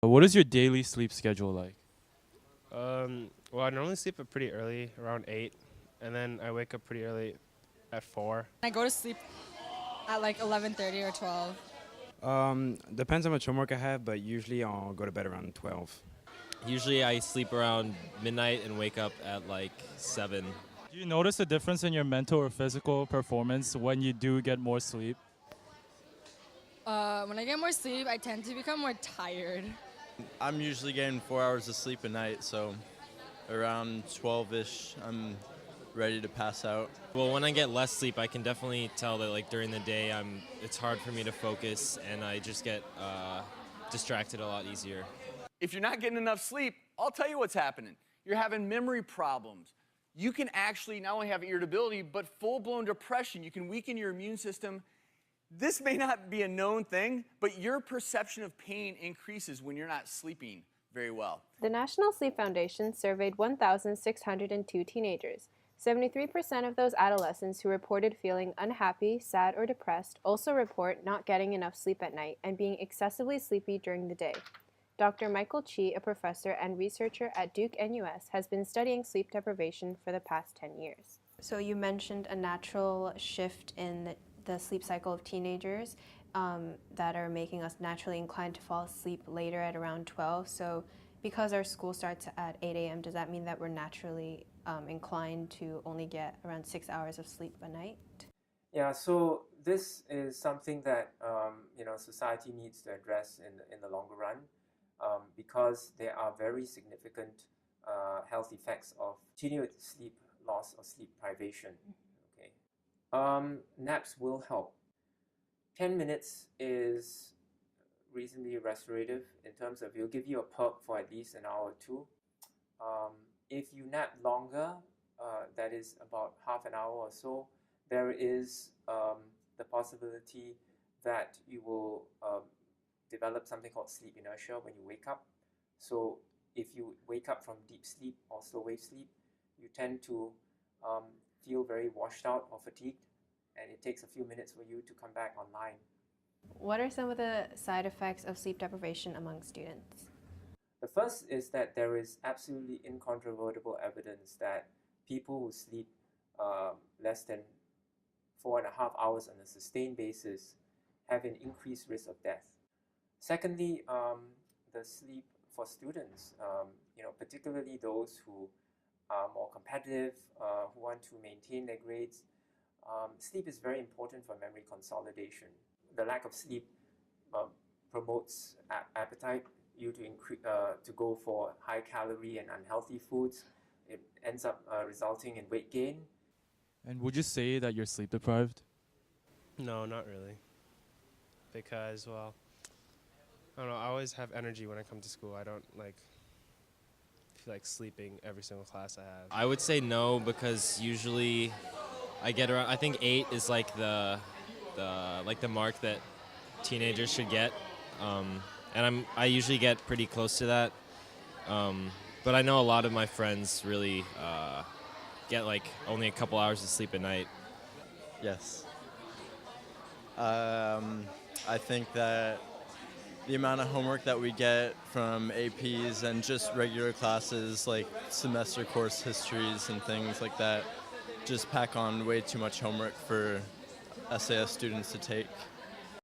What is your daily sleep schedule like? Well, I normally sleep up pretty early, around 8, and then I wake up pretty early at 4. I go to sleep at like 11:30 or 12. Depends how much homework I have, but usually I'll go to bed around 12. Usually I sleep around midnight and wake up at like 7. Do you notice a difference in your mental or physical performance when you do get more sleep? When I get more sleep, I tend to become more tired. I'm usually getting 4 hours of sleep a night, so around 12-ish, I'm ready to pass out. Well, when I get less sleep, I can definitely tell that like during the day it's hard for me to focus and I just get distracted a lot easier. If you're not getting enough sleep, I'll tell you what's happening. You're having memory problems. You can actually not only have irritability, but full-blown depression. You can weaken your immune system. This may not be a known thing, but your perception of pain increases when you're not sleeping very well. The National Sleep Foundation surveyed 1,602 teenagers. 73% of those adolescents who reported feeling unhappy, sad, or depressed also report not getting enough sleep at night and being excessively sleepy during the day. Dr. Michael Chi, a professor and researcher at Duke NUS, has been studying sleep deprivation for the past 10 years. So you mentioned a natural shift in the sleep cycle of teenagers that are making us naturally inclined to fall asleep later at around 12. So because our school starts at 8 a.m., does that mean that we're naturally inclined to only get around 6 hours of sleep a night? Yeah, so this is something that society needs to address in the longer run because there are very significant health effects of continued sleep loss or sleep privation. Naps will help. 10 minutes is reasonably restorative in terms of it'll give you a perk for at least an hour or two. If you nap longer, that is about half an hour or so, there is the possibility that you will develop something called sleep inertia when you wake up. So if you wake up from deep sleep or slow wave sleep, you tend to feel very washed out or fatigued, and it takes a few minutes for you to come back online. What are some of the side effects of sleep deprivation among students? The first is that there is absolutely incontrovertible evidence that people who sleep less than 4.5 hours on a sustained basis have an increased risk of death. Secondly, the sleep for students, particularly those who are more competitive, who want to maintain their grades, sleep is very important for memory consolidation. The lack of sleep promotes appetite, you to go for high calorie and unhealthy foods. It ends up resulting in weight gain. And would you say that you're sleep deprived? No, not really. Because, well, I don't know, I always have energy when I come to school. I don't feel like sleeping every single class I have. I would say no because usually I get around, I think 8 is like the mark that teenagers should get. And I usually get pretty close to that. But I know a lot of my friends really get like only a couple hours of sleep a night. Yes. I think that the amount of homework that we get from APs and just regular classes like semester course histories and things like that just pack on way too much homework for SAS students to take.